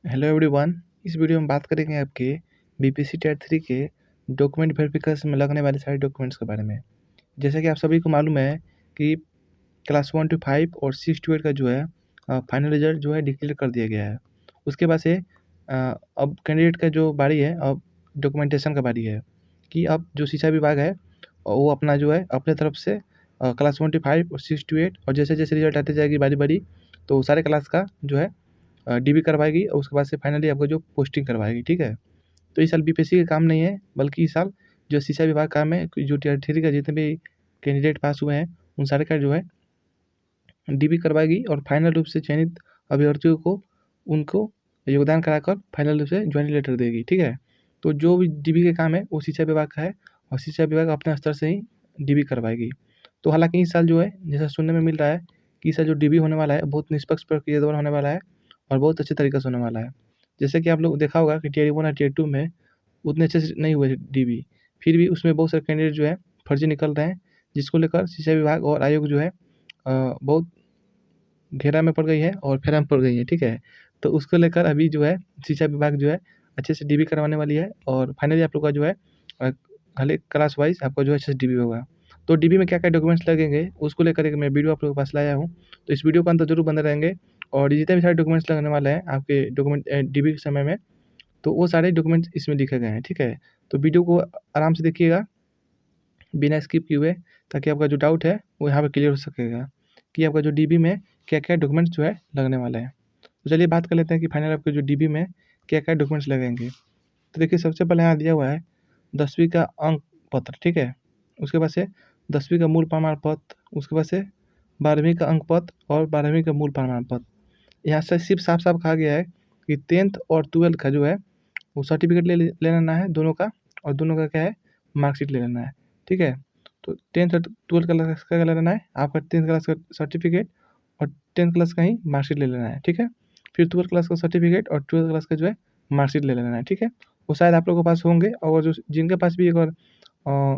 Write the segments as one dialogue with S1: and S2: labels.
S1: Hello everyone. इस video में बात करेंगे आपके बीपीएससी टेट 3 के डॉक्यूमेंट वेरिफिकेशन में लगने वाले सारे डॉक्यूमेंट्स के बारे में। जैसा कि आप सभी को मालूम है कि क्लास 1 to 5 और 6 to 8 का जो है फाइनल रिजल्ट जो है डिक्लेयर कर दिया गया है। उसके बाद से अब कैंडिडेट का जो बारी है, अब डॉक्यूमेंटेशन का बारी है कि अब जो शिक्षा विभाग है वो अपना जो है अपने तरफ से क्लास 1 to 5 और 6 to 8 और जैसे जैसे रिजल्ट आते जाएगी बारी तो सारे क्लास का जो है डीबी करवाएगी और उसके बाद से फाइनली आपको जो पोस्टिंग करवाएगी, ठीक है। तो इस साल बीपीएससी का काम नहीं है, बल्कि इस साल जो शिक्षा विभाग का काम है कि जो टीयर 3 का जितने भी कैंडिडेट पास हुए हैं उन सारे का जो है डीबी करवाएगी और फाइनल रूप से चयनित अभ्यर्थियों को उनको योगदान कराकर फाइनल रूप से ज्वाइनिंग लेटर देगी, ठीक है। तो जो भी डीबी का काम है वो शिक्षा विभाग का है और शिक्षा विभाग अपने स्तर से ही डीबी करवाएगी। तो हालांकि इस साल जो है जैसा सुनने में मिल रहा है कि इस साल जो डीबी होने वाला है बहुत निष्पक्ष प्रक्रिया द्वारा होने वाला है और बहुत अच्छे तरीके से होने वाला है। जैसे कि आप लोग देखा होगा कि टियर 1 और टियर 2 में उतने अच्छे से नहीं हुए डीबी, फिर भी उसमें बहुत सारे कैंडिडेट जो है फर्जी निकल रहे हैं, जिसको लेकर शिक्षा विभाग और आयोग जो है बहुत घेरा में पड़ गई है और फेरा में पड़ गई है, ठीक है। तो उसको लेकर अभी जो है शिक्षा विभाग जो है अच्छे से डीबी करवाने वाली है और फाइनली आप लोग का जो है हर एक क्लास वाइज आपका जो है अच्छे से डीबी होगा। तो डीबी में क्या-क्या डॉक्यूमेंट्स लगेंगे उसको लेकर एक मैं वीडियो आप लोगों के पास लाया हूँ। तो इस वीडियो को अंत तक ज़रूर बने रहेंगे और जितने भी सारे डॉक्यूमेंट्स लगने वाले हैं आपके डॉक्यूमेंट डीबी के समय में, तो वो सारे डॉक्यूमेंट्स इसमें लिखे गए हैं, ठीक है। तो वीडियो को आराम से देखिएगा बिना स्किप किए हुए, ताकि आपका जो डाउट है वो यहाँ पे क्लियर हो सकेगा कि आपका जो डीबी में क्या-क्या डॉक्यूमेंट्स जो है लगने वाले हैं। तो चलिए बात कर लेते हैं कि फाइनल आपके जो डीबी में क्या-क्या डॉक्यूमेंट्स लगेंगे। तो देखिए सबसे पहले यहाँ दिया हुआ है 10वीं का अंक पत्र, ठीक है। उसके बाद से 10वीं का मूल प्रमाण पत्र, उसके बाद से 12वीं का अंक पत्र और 12वीं का मूल प्रमाण पत्र। यहाँ से सिर्फ साफ-साफ कहा गया है कि 10th और 12th का जो है वो सर्टिफिकेट ले लेना है दोनों का, और दोनों का क्या है मार्कशीट ले लेना है, ठीक है। तो 10th और 12th क्लास का क्या ले लेना है आपका 10th क्लास का सर्टिफिकेट और 10th क्लास का ही मार्कशीट ले लेना है, ठीक है। फिर 12th क्लास का सर्टिफिकेट और 12th क्लास का जो है मार्कशीट ले लेना है, ठीक है। वो शायद आप लोगों के पास होंगे, और जो जिनके पास भी अगर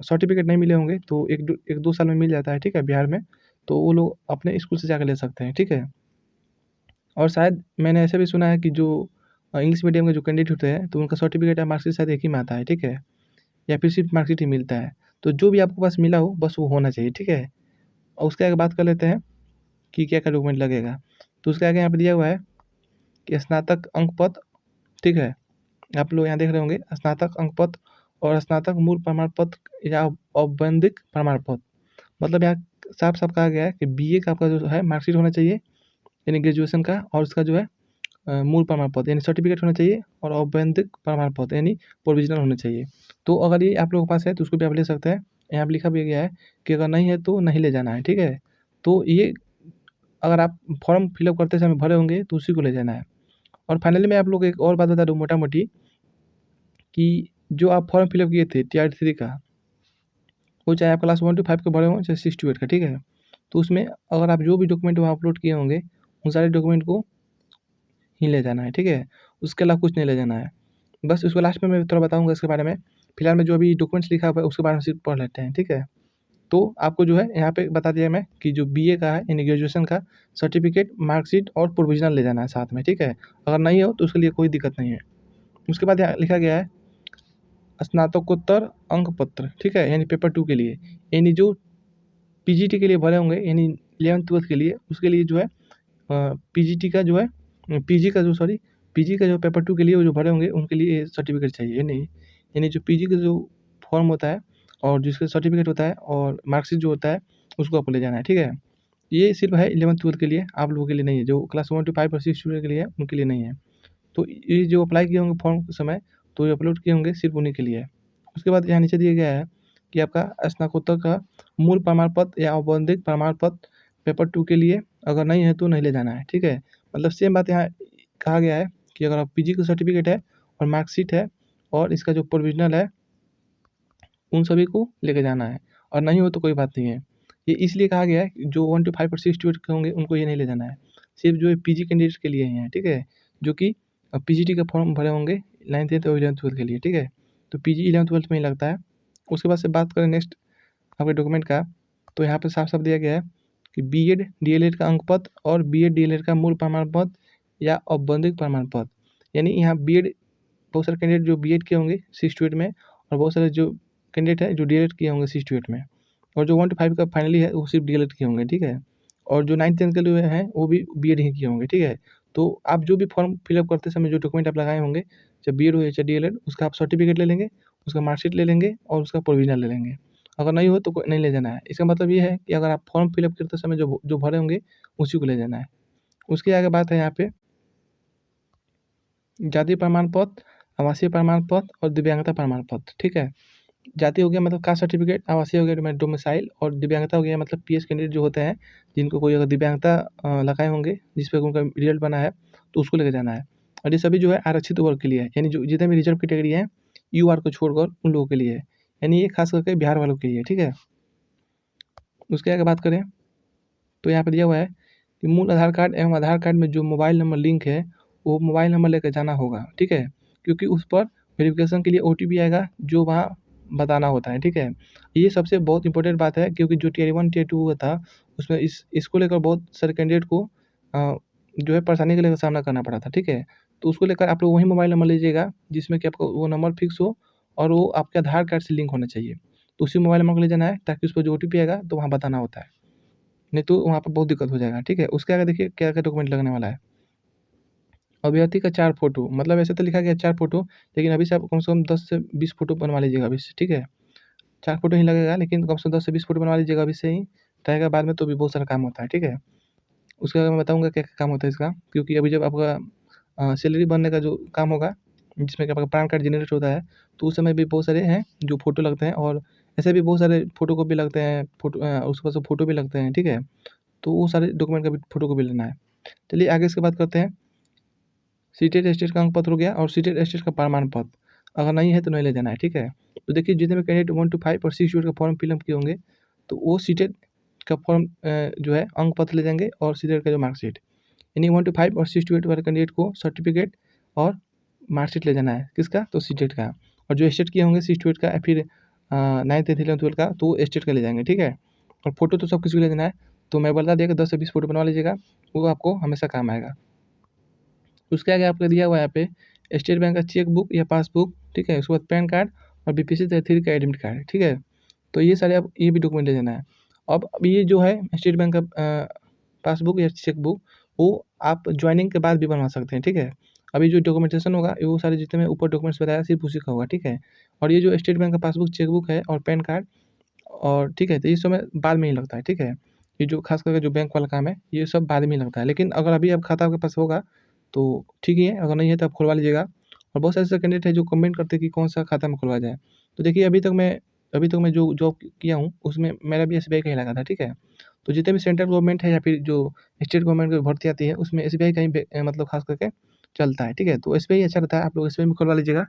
S1: सर्टिफिकेट नहीं मिले होंगे तो 1-2 साल में मिल जाता है, ठीक है, बिहार में। तो वो लोग अपने स्कूल से जाकर ले सकते हैं, ठीक है। और शायद मैंने ऐसा भी सुना है कि जो इंग्लिश मीडियम के जो कैंडिडेट होते हैं तो उनका सर्टिफिकेट या मार्कशीट शायद एक ही में आता है, ठीक है, या फिर सिर्फ मार्कशीट ही मिलता है। तो जो भी आपके पास मिला हो बस वो होना चाहिए, ठीक है। और उसके आगे बात कर लेते हैं कि क्या-क्या डॉक्यूमेंट लगेगा। तो उसके आगे यहाँ पे दिया हुआ है कि स्नातक अंक पत्र, ठीक है। आप लोग यहाँ देख रहे होंगे स्नातक अंक पत्र और स्नातक मूल प्रमाण पत्र या औपबंधिक प्रमाण पत्र। मतलब यहाँ साफ-साफ कहा गया है कि बीए का आपका जो है मार्कशीट होना चाहिए, यानी ग्रेजुएशन का, और उसका जो है मूल प्रमाण पत्र यानी सर्टिफिकेट होना चाहिए, और औपबंधिक प्रमाण पत्र यानी प्रोविज़नल होना चाहिए। तो अगर ये आप लोगों के पास है तो उसको भी आप ले सकते हैं। यहाँ पे लिखा भी गया है कि अगर नहीं है तो नहीं ले जाना है, ठीक है। तो ये अगर आप फॉर्म फिलअप करते समय भरे होंगे तो उसी को ले जाना है। और फाइनली मैं आप लोग को एक और बात बता दूँ मोटा-मोटी, कि जो आप फॉर्म फिलअप किए थे टीआर 3 का, वो चाहे आप क्लास 1 to 5 के भरे हों, चाहे 6 to 8 का, ठीक है। तो उसमें अगर आप जो भी डॉक्यूमेंट वहाँ अपलोड किए होंगे, उन सारे डॉक्यूमेंट को ही ले जाना है, ठीक है। उसके अलावा कुछ नहीं ले जाना है। बस उसको लास्ट में मैं थोड़ा बताऊँगा इसके बारे में। फिलहाल में जो अभी डॉक्यूमेंट्स लिखा हुआ है उसके बारे में सिर्फ पढ़ लेते हैं, ठीक है। तो आपको जो है यहाँ पे बता दिया मैं कि जो बीए का है यानी ग्रेजुएशन का सर्टिफिकेट, मार्कशीट और प्रोविज़नल ले जाना है साथ में, ठीक है। अगर नहीं हो तो उसके लिए कोई दिक्कत नहीं है। उसके बाद यहाँ लिखा गया है स्नातकोत्तर अंक पत्र, ठीक है, यानी पेपर 2 के लिए, यानी जो पीजीटी के लिए भरे होंगे, यानी 11th-12th के लिए, उसके लिए जो है पीजीटी का जो है पीजी का जो सॉरी पीजी का जो पेपर 2 के लिए वो जो भरे होंगे उनके लिए ये सर्टिफिकेट चाहिए, यानी जो पीजी का जो फॉर्म होता है और जिसका सर्टिफिकेट होता है और मार्कशीट जो होता है उसको आपको ले जाना है, ठीक है। ये सिर्फ है 11th-12th के लिए, आप लोगों के लिए नहीं है। जो क्लास 1 to 5 और 6 स्टूडेंट के लिए है उनके लिए नहीं है। तो ये जो अप्लाई किए होंगे फॉर्म के समय, तो ये अपलोड किए होंगे सिर्फ उन्हीं के लिए है। उसके बाद यहाँ नीचे दिया गया है कि आपका स्नातकोत्तर का मूल प्रमाण पत्र या औपबंधिक प्रमाण पत्र पेपर 2 के लिए अगर नहीं है तो नहीं ले जाना है, ठीक है। मतलब सेम बात यहाँ कहा गया है कि अगर आप पीजी का सर्टिफिकेट है और मार्कशीट है और इसका जो प्रोविज़नल है, उन सभी को लेके जाना है, और नहीं हो तो कोई बात नहीं है। ये इसलिए कहा गया है कि जो 1 to 5 और 6 to 8 के होंगे उनको ये नहीं ले जाना है। सिर्फ जो है पीजी कैंडिडेट्स के लिए ही है, ठीक है। जो कि पीजीटी का फॉर्म भरे होंगे 9th 10th और 11th-12th के लिए, ठीक है। तो पीजी 11th-12th में ही लगता है। उसके बाद से बात करें नेक्स्ट आपके डॉक्यूमेंट का, तो यहाँ पे साफ-साफ दिया गया है कि बीएड, डीएलएड का अंक पत्र और बीएड, डीएलएड का मूल प्रमाण पत्र या औपबंधिक प्रमाण पत्र, यानी यहाँ बीएड बहुत सारे कैंडिडेट जो बीएड किए होंगे 6 to 8 में, और बहुत सारे जो कैंडिडेट हैं जो डीएलएड किए होंगे 6 to 8 में, और जो 1 to 5 का फाइनली है वो सिर्फ डीएलएड किए होंगे, ठीक है। और जो 9th 10th के लिए हैं वो भी बीएड ही किए होंगे, ठीक है। तो आप जो भी फॉर्म फिलअप करते समय जो डॉक्यूमेंट आप लगाए होंगे, चाहे बीएड हो या चाहे डीएलएड, उसका आप सर्टिफिकेट ले लेंगे, उसका मार्कशीट ले लेंगे और उसका प्रोविजनल ले लेंगे। अगर नहीं हो तो नहीं ले जाना है। इसका मतलब ये है कि अगर आप फॉर्म फिलअप करते समय जो जो भरे होंगे उसी को ले जाना है। उसके आगे बात है यहाँ पे जाति प्रमाण पत्र, आवासीय प्रमाण पत्र और दिव्यांगता प्रमाण पत्र, ठीक है। जाति हो गया मतलब कास्ट सर्टिफिकेट, आवासीय हो गया मतलब डोमिसाइल, और दिव्यांगता हो गया मतलब पीएच कैंडिडेट जो होते हैं जिनको कोई अगर दिव्यांगता लगाए होंगे जिस पे उनका रिजल्ट बना है तो उसको लेके जाना है। और ये सभी जो है आरक्षित वर्ग के लिए है, यानी जो जितने भी रिजर्व कैटेगरी है यूआर को छोड़कर उन लोगों के लिए है, यानी ये खास करके बिहार वालों के लिए, ठीक है। उसके आगे बात करें तो यहाँ पे दिया हुआ है कि मूल आधार कार्ड एवं आधार कार्ड में जो मोबाइल नंबर लिंक है वो मोबाइल नंबर लेकर जाना होगा, ठीक है। क्योंकि उस पर वेरिफिकेशन के लिए ओटीपी आएगा जो वहाँ बताना होता है, ठीक है। ये सबसे बहुत इंपॉर्टेंट बात है क्योंकि जो टियर 1 टियर 2 हुआ था उसमें इसको लेकर बहुत सारे कैंडिडेट को जो है परेशानी का लेकर सामना करना पड़ा था, ठीक है। तो उसको लेकर आप लोग वही मोबाइल नंबर लीजिएगा जिसमें कि आपको वो नंबर फिक्स हो और वो आपके आधार कार्ड से लिंक होना चाहिए। तो उसी मोबाइल नंबर को ले जाना है ताकि उस पर जो ओटीपी आएगा तो वहाँ बताना होता है, नहीं तो वहाँ पे बहुत दिक्कत हो जाएगा, ठीक है। उसके आगे देखिए क्या-क्या डॉक्यूमेंट लगने वाला है। अभ्यर्थी का 4 फ़ोटो, मतलब ऐसे तो लिखा गया है 4 फ़ोटो, लेकिन अभी से आप कम से कम 10 से 20 फ़ोटो बनवा लीजिएगा अभी से, ठीक है। 4 फ़ोटो ही लगेगा लेकिन कम से कम 10 से 20 फ़ोटो बनवा लीजिएगा अभी से ही, रहेगा बाद में तो भी बहुत सारा काम होता है, ठीक है। उसके बाद मैं बताऊँगा क्या-क्या काम होता है इसका, क्योंकि अभी जब आपका सैलरी बनने का जो काम होगा, जिसमें कि आपका पैन कार्ड जनरेट होता है, तो उस समय भी बहुत सारे हैं जो फ़ोटो लगते हैं, और ऐसे भी बहुत सारे फ़ोटोकॉपी लगते हैं, उसके बाद से फ़ोटो भी लगते हैं, ठीक है। तो वो सारे डॉक्यूमेंट का भी फ़ोटोकॉपी लेना है। चलिए आगे इसके बात करते हैं। सीटेड एस्टेट का अंक पत्र हो गया और सीटेड एस्टेट का प्रमाण पत्र, अगर नहीं है तो नहीं ले जाना है, ठीक है। तो देखिए जितने भी कैंडिडेट 1 to 5 और 6 to 8 का फॉर्म फिलअप किए होंगे तो वो सीटेड का फॉर्म जो है अंक पत्र ले जाएंगे, और सीटेड का जो मार्कशीट, यानी 1 to 5 और 6 to 8 वाले कैंडिडेट को सर्टिफिकेट और मार्कशीट ले जाना है, किसका, तो सीटेड का। और जो एस्टेट किए होंगे 6 to 8 का या फिर 9th 10th 11th 12th का तो वो एस्टेट का ले जाएंगे, ठीक है। और फोटो तो सब किसी को ले जाना है, तो मैं बता दिया कि 10 से 20 फोटो बनवा लीजिएगा, वो आपको हमेशा काम आएगा। उसके आगे आपको दिया हुआ है यहाँ पे स्टेट बैंक का चेक बुक या पासबुक, ठीक है। उसके बाद पैन कार्ड और बीपीएससी 3 का एडमिट कार्ड, ठीक है। तो ये सारे आप ये भी डॉक्यूमेंट ले जाना है। अब ये जो है स्टेट बैंक का पासबुक या चेक बुक, वो आप ज्वाइनिंग के बाद भी बनवा सकते हैं, ठीक है। अभी जो डॉक्यूमेंटेशन होगा वो सारे जितने मैं ऊपर डॉक्यूमेंट्स बताया सिर्फ उसी का होगा, ठीक है। और ये जो स्टेट बैंक का पासबुक, चेक बुक है और पैन कार्ड, और ठीक है, तो ये समय बाद में ही लगता है, ठीक है। ये जो खास करके जो बैंक वाला काम है ये सब बाद में ही लगता है, लेकिन अगर अभी आप खाता आपके पास होगा तो ठीक ही है, अगर नहीं है तो आप खुलवा लीजिएगा। और बहुत सारे ऐसे कैंडिडेट हैं जो कमेंट करते हैं कि कौन-सा खाता में खुलवाया जाए। तो देखिए अभी तक मैं जो जॉब किया हूँ उसमें मेरा भी एसबीआई का ही लगा था, ठीक है। तो जितने भी सेंट्रल गवर्नमेंट है या फिर जो स्टेट गवर्नमेंट की भर्ती आती है उसमें एसबीआई का ही मतलब खास करके चलता है, ठीक है। तो एसबीआई अच्छा रहता है, आप लोग एसबीआई में खुलवा लीजिएगा,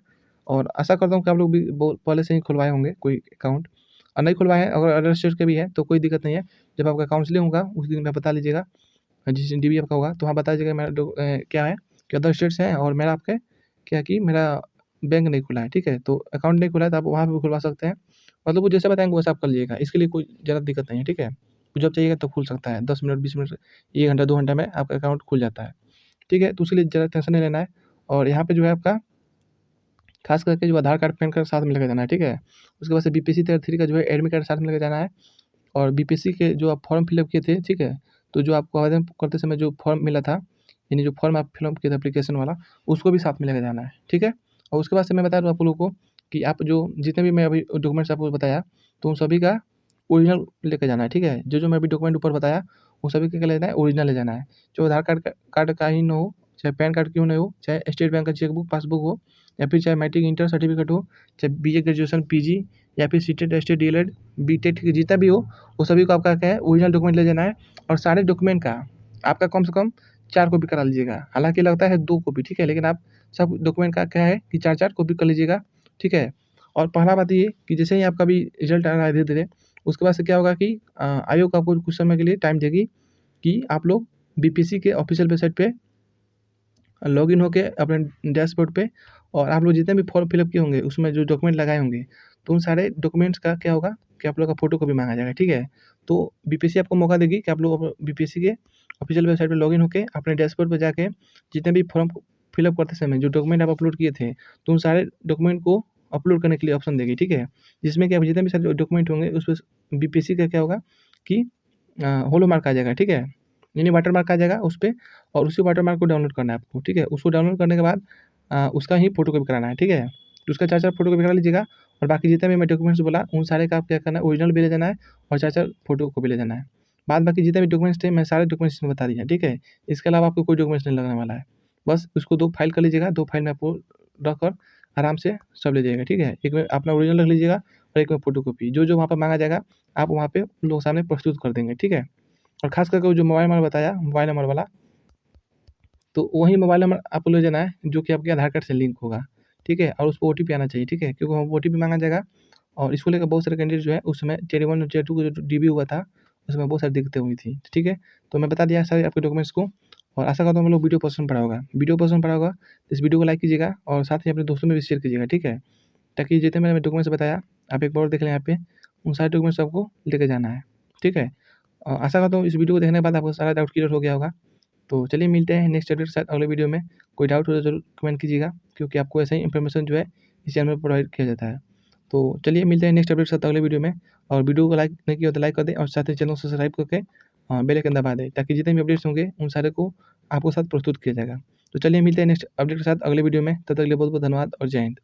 S1: और आशा करता हूँ कि आप लोग भी पहले से ही खुलवाए होंगे कोई अकाउंट, और नहीं खुलवाए हैं अगर अदर स्टेट के भी है तो कोई दिक्कत नहीं है। जब आपका काउंसलिंग होगा उस दिन में बता लीजिएगा, जिस दिन डीबी आपका होगा तो वहाँ बता दीजिएगा मेरा क्या है कि अदर स्टेट्स हैं और मेरा आपके क्या कि मेरा बैंक नहीं खुला है, ठीक है? तो अकाउंट नहीं खुला है तो आप वहाँ पे भी खुलवा सकते हैं। मतलब वो जैसा बताएँगे वैसा आप कर लीजिएगा, इसके लिए कोई ज़्यादा दिक्कत नहीं है, ठीक है? तो जब चाहिएगा तब खुल सकता है, 10 मिनट, 20 मिनट, 1 घंटा, 2 घंटा में आपका अकाउंट खुल जाता है, ठीक है? तो उसके लिए ज़्यादा टेंशन नहीं लेना है, और यहाँ पे जो है आपका खास करके जो आधार कार्ड, पैन कार्ड साथ में लेके जाना है, ठीक है? उसके बाद से बीपीएससी टाइप 3 का जो है एडमिट कार्ड साथ में लेके जाना है, और बीपीएससी के जो आप फॉर्म फिलअप किए थे, ठीक है? तो जो आपको आवेदन करते समय जो फॉर्म मिला था, यानी जो फॉर्म आप फिलअप किए थे एप्लीकेशन वाला, उसको भी साथ में लेके जाना है, ठीक है? और उसके बाद से मैं बता दूँ आप लोगों को कि आप जो जितने भी मैं अभी डॉक्यूमेंट्स आपको बताया, तो उन सभी का ओरिजिनल लेके जाना है, ठीक है? जो-जो मैं अभी डॉक्यूमेंट ऊपर बताया, वो सभी का क्या लेना है, ओरिजिनल ले जाना है। जो आधार कार्ड का ही ना हो, चाहे पैन कार्ड क्यों ना हो, चाहे स्टेट बैंक का चेकबुक, पासबुक हो, या फिर चाहे मैट्रिक, इंटर सर्टिफिकेट हो, चाहे बीए ग्रेजुएशन, पीजी, या फिर सीटेट, एसटेट, डीएलएड, बीटेट जितना भी हो, वो सभी को आपका क्या है, ओरिजिनल डॉक्यूमेंट ले जाना है। और सारे डॉक्यूमेंट का आपका कम से कम 4 कॉपी करा लीजिएगा। हालाँकि लगता है 2 कॉपी, ठीक है? लेकिन आप सब डॉक्यूमेंट का क्या है कि 4-4 कॉपी कर लीजिएगा, ठीक है? और पहला बात ये कि जैसे ही आपका भी रिज़ल्ट आ रहा है धीरे-धीरे, उसके बाद से क्या होगा कि आयोग आपको कुछ समय के लिए टाइम देगी कि आप लोग बीपीएससी के ऑफ़िशियल वेबसाइट पे लॉगिन होके अपने डैशबोर्ड पे, और आप लोग जितने भी फॉर्म फिलअप किए होंगे उसमें जो डॉक्यूमेंट लगाए होंगे, तो उन सारे डॉक्यूमेंट्स का क्या होगा कि आप लोग का फ़ोटोकॉपी माँगा जाएगा, ठीक है? तो बीपीएससी आपको मौका देगी कि आप लोग बीपीएससी के ऑफ़िशियल वेबसाइट पे लॉगिन होके अपने डैशबोर्ड पे जाके जितने भी फॉर्म फिलअप करते समय जो डॉक्यूमेंट आप अपलोड किए थे, तो उन सारे डॉक्यूमेंट को अपलोड करने के लिए ऑप्शन देगी, ठीक है? जिसमें कि आप जितने भी सारे डॉक्यूमेंट होंगे उस पे बीपीएससी का क्या होगा कि होलो मार्क आ जाएगा, ठीक है? यानी वाटर मार्क आ जाएगा उस पे और उसी वाटर मार्क को डाउनलोड करना है आपको, ठीक है? उसको डाउनलोड करने के बाद उसका ही फ़ोटोकॉपी कराना है, ठीक है? तो उसका 4-4 फ़ोटोकॉपी करा लीजिएगा और बाकी जितने भी मैं डॉक्यूमेंट्स बोला उन सारे का आप क्या करना है ओरिजिनल भी ले जाना है और 4-4 फ़ोटोकॉपी ले जाना है। बाद बाकी जितने भी डॉक्यूमेंट्स थे मैं सारे डॉक्यूमेंट्स इसमें बता दिया, ठीक है? इसके अलावा आपको कोई डॉक्यूमेंट्स नहीं लगने वाला है। बस उसको 2 फाइल कर लीजिएगा, 2 फाइल में आपको रखकर आराम से सब ले जाइएगा, ठीक है? एक में अपना ओरिजिनल रख लीजिएगा और एक में फ़ोटोकॉपी। जो-जो वहाँ पे माँगा जाएगा, आप वहाँ पे उन लोगों के सामने प्रस्तुत कर देंगे, ठीक है? और ख़ास करके वो जो मोबाइल नंबर बताया, मोबाइल नंबर वाला, तो वही मोबाइल नंबर आपको ले जाना है जो कि आपके आधार कार्ड से लिंक होगा, ठीक है? और उसपे ओटीपी आना चाहिए, ठीक है? क्योंकि वहाँ ओटीपी माँगा जाएगा और इसको लेकर बहुत सारे कैंडिडेट जो है उस समय टियर 1 और टियर 2 का जो डीबी हुआ था, उसमें बहुत सारी दिक्कतें हुई थी, ठीक है? तो मैं बता दिया सारे आपके डॉक्यूमेंट्स को और आशा करता हूँ आप लोग वीडियो पसंद पड़ा होगा। वीडियो पसंद पड़ा होगा, तो इस वीडियो को लाइक कीजिएगा और साथ ही अपने दोस्तों में भी शेयर कीजिएगा, ठीक है? ताकि जितने मैंने डॉक्यूमेंट्स बताया, आप एक बार और देख लें यहाँ पे, उन सारे डॉक्यूमेंट्स आपको लेके जाना है, ठीक है? आशा करता हूँ इस वीडियो को देखने के बाद आपको सारा डाउट क्लियर हो गया होगा। तो चलिए मिलते हैं नेक्स्ट अपडेट के साथ अगले वीडियो में। कोई डाउट हो तो ज़रूर कमेंट कीजिएगा क्योंकि आपको ऐसा ही इन्फॉर्मेशन जो है इस चैनल में प्रोवाइड किया जाता है। तो चलिए मिलते हैं नेक्स्ट अपडेट के साथ अगले वीडियो में और वीडियो को लाइक नहीं किया हो तो लाइक कर दें और साथ ही चैनल को सब्सक्राइब करके बेल आइकन दबा दें ताकि जितने भी अपडेट्स होंगे उन सारे को आपको साथ प्रस्तुत किया जाएगा। तो चलिए मिलते हैं नेक्स्ट अपडेट के साथ अगले वीडियो में। तब तक के लिए बहुत-बहुत धन्यवाद और जय हिंद।